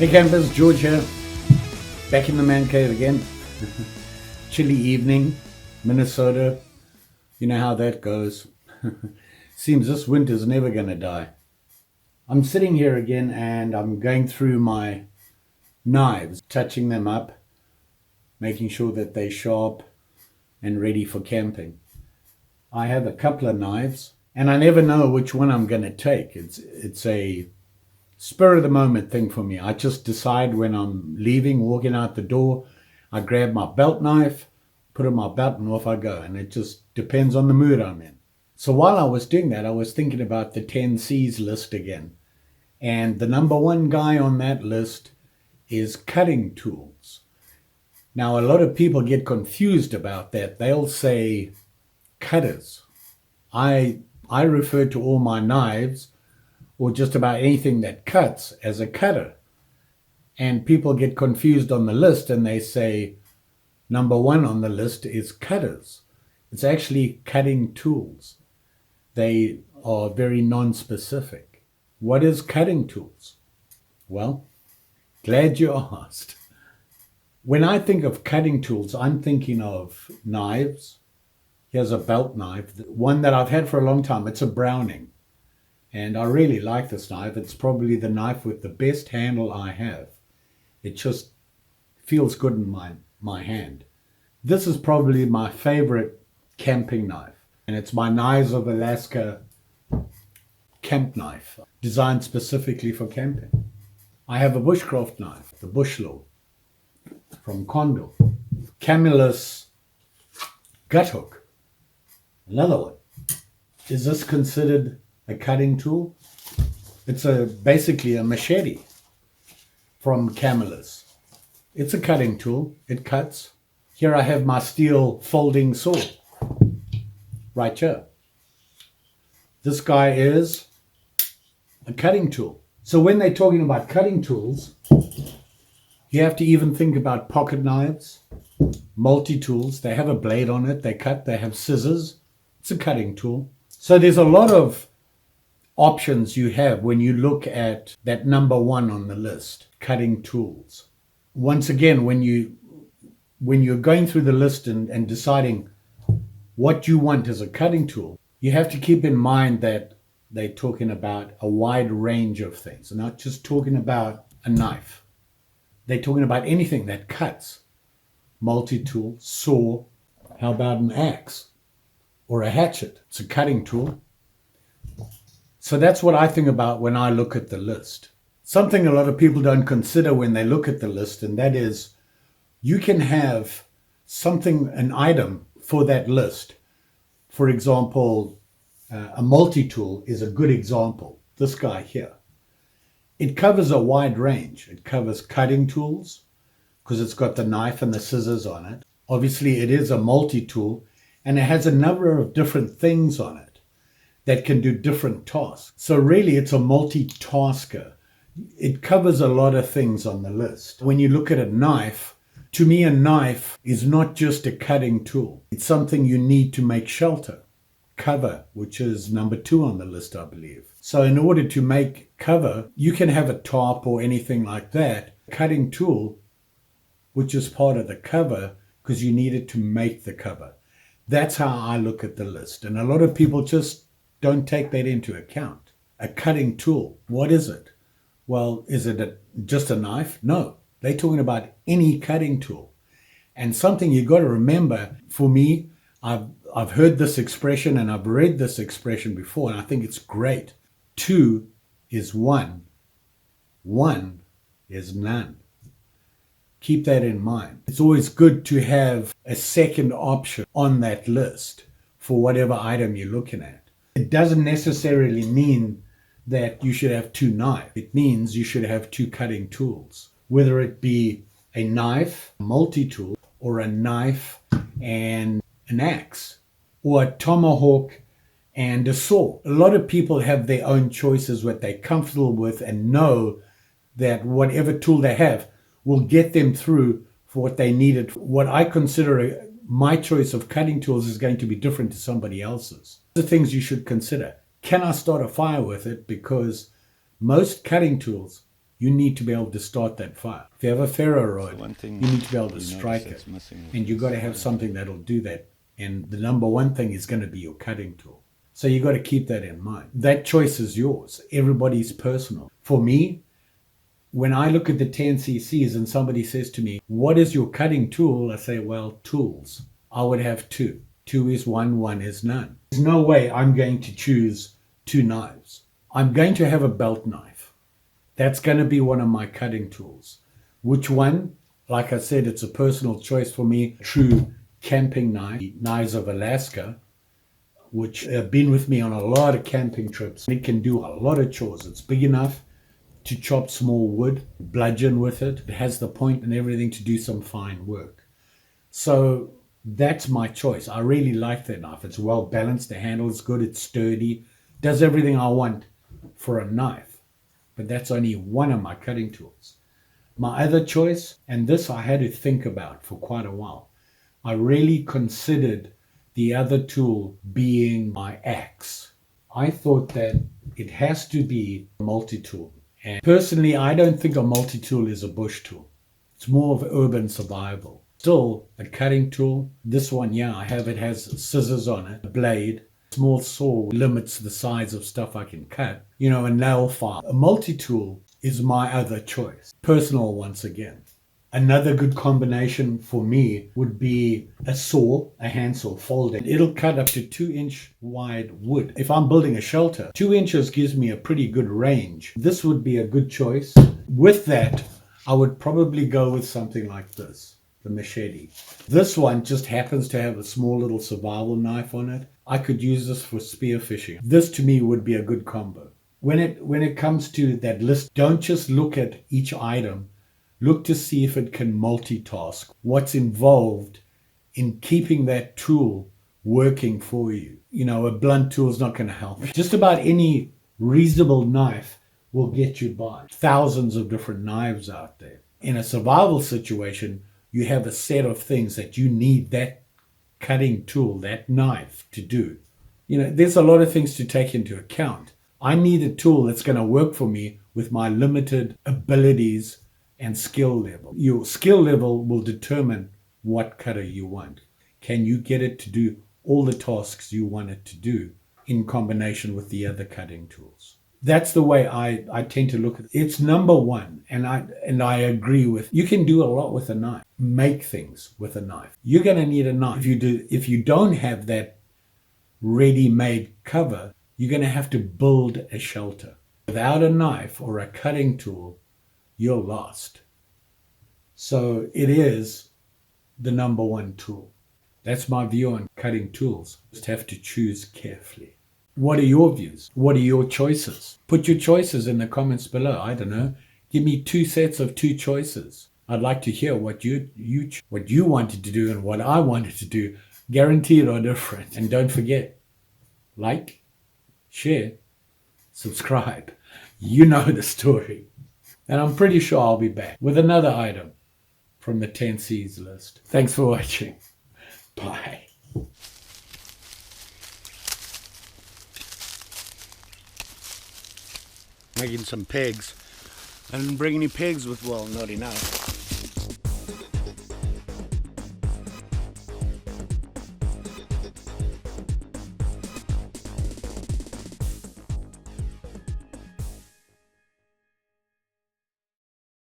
Hey campers, George here, back in the man cave again. Chilly evening, Minnesota, you know how that goes. Seems this winter's never gonna die. I'm sitting here again and I'm going through my knives, touching them up, making sure that they're sharp and ready for camping. I have a couple of knives and I never know which one I'm gonna take. It's a spur of the moment thing for me. I just decide when I'm leaving, walking out the door, I grab my belt knife, put it in my belt and off I go. And it just depends on the mood I'm in. So while I was doing that, I was thinking about the 10 C's list again. And the number one guy on that list is cutting tools. Now, a lot of people get confused about that. They'll say cutters. I refer to all my knives or just about anything that cuts as a cutter. And people get confused on the list and they say number one on the list is cutters. It's actually cutting tools. They are very non-specific. What is cutting tools? Well, glad you asked. When I think of cutting tools, I'm thinking of knives. Here's a belt knife, one that I've had for a long time. It's a Browning. And I really like this knife. It's probably the knife with the best handle I have. It just feels good in my hand. This is probably my favorite camping knife. And it's my Knives of Alaska camp knife, designed specifically for camping. I have a Bushcraft knife, the Bushlaw, from Condor. Camillus gut hook, another one. Is this considered a cutting tool? It's basically a machete from Camillus. It's a cutting tool. It cuts. Here I have my steel folding saw right here. This guy is a cutting tool. So when they're talking about cutting tools, you have to even think about pocket knives, multi-tools. They have a blade on it. They cut. They have scissors. It's a cutting tool. So there's a lot of options you have when you look at that number one on the list, cutting tools. Once again, when you're going through the list and deciding what you want as a cutting tool, you have to keep in mind that they're talking about a wide range of things. They're not just talking about a knife. They're talking about anything that cuts. Multi-tool, saw, how about an axe or a hatchet? It's a cutting tool. So that's what I think about when I look at the list. Something a lot of people don't consider when they look at the list, and that is you can have something, an item for that list. For example, a multi-tool is a good example. This guy here. It covers a wide range. It covers cutting tools because it's got the knife and the scissors on it. Obviously, it is a multi-tool and it has a number of different things on it that can do different tasks. So really, it's a multitasker. It covers a lot of things on the list. When you look at a knife, to me, a knife is not just a cutting tool. It's something you need to make shelter. Cover, which is number two on the list, I believe. So in order to make cover, you can have a tarp or anything like that. Cutting tool, which is part of the cover, because you need it to make the cover. That's how I look at the list. And a lot of people just don't take that into account. A cutting tool, what is it? Well, is it just a knife? No, they're talking about any cutting tool. And something you got to remember, for me, I've heard this expression and I've read this expression before, and I think it's great. Two is one. One is none. Keep that in mind. It's always good to have a second option on that list for whatever item you're looking at. It doesn't necessarily mean that you should have two knives. It means you should have two cutting tools, whether it be a knife, a multi-tool, or a knife and an axe, or a tomahawk and a saw. A lot of people have their own choices, what they're comfortable with, and know that whatever tool they have will get them through for what they needed. What I consider my choice of cutting tools is going to be different to somebody else's. The things you should consider. Can I start a fire with it? Because most cutting tools You need to be able to start that fire. If you have a ferro rod, you need to be able to strike it. And you've got to have something that'll do that. And the number one thing is going to be your cutting tool. So you've got to keep that in mind. That choice is yours. Everybody's personal. For me, when I look at the 10cc's and somebody says to me, what is your cutting tool? I say, well, tools. I would have two. Two is one is none. There's no way I'm going to choose two knives. I'm going to have a belt knife. That's going to be one of my cutting tools. Which one? Like I said, it's a personal choice for me. True camping knife, Knives of Alaska, which have been with me on a lot of camping trips. It can do a lot of chores. It's big enough to chop small wood, bludgeon with it. It has the point and everything to do some fine work. So that's my choice. I really like that knife. It's well balanced. The handle is good. It's sturdy. Does everything I want for a knife. But that's only one of my cutting tools. My other choice, and this I had to think about for quite a while, I really considered the other tool being my axe. I thought that it has to be a multi-tool. And personally, I don't think a multi-tool is a bush tool. It's more of urban survival. Still, a cutting tool. This one, yeah, I have. It has scissors on it, a blade. Small saw limits the size of stuff I can cut. A nail file. A multi-tool is my other choice. Personal once again. Another good combination for me would be a saw, a handsaw folding. It'll cut up to 2-inch wide wood. If I'm building a shelter, 2 inches gives me a pretty good range. This would be a good choice. With that, I would probably go with something like this, the machete. This one just happens to have a small little survival knife on it. I could use this for spearfishing. This to me would be a good combo. When it comes to that list, don't just look at each item. Look to see if it can multitask. What's involved in keeping that tool working for you. A blunt tool is not going to help. Just about any reasonable knife will get you by. Thousands of different knives out there. In a survival situation, you have a set of things that you need that cutting tool, that knife to do. There's a lot of things to take into account. I need a tool that's going to work for me with my limited abilities and skill level. Your skill level will determine what cutter you want. Can you get it to do all the tasks you want it to do in combination with the other cutting tools? That's the way I tend to look at it. It's number one, and I agree with, you can do a lot with a knife. Make things with a knife. You're going to need a knife. If you don't have that ready-made cover, you're going to have to build a shelter. Without a knife or a cutting tool, you're lost. So it is the number one tool. That's my view on cutting tools. Just have to choose carefully. What are your views? What are your choices? Put your choices in the comments below. I don't know. Give me 2 sets of 2 choices. I'd like to hear what you wanted to do and what I wanted to do. Guaranteed are different. And don't forget, like, share, subscribe. You know the story. And I'm pretty sure I'll be back with another item from the 10C's list. Thanks for watching. Bye. Making some pegs. I didn't bring any pegs with, well, not enough.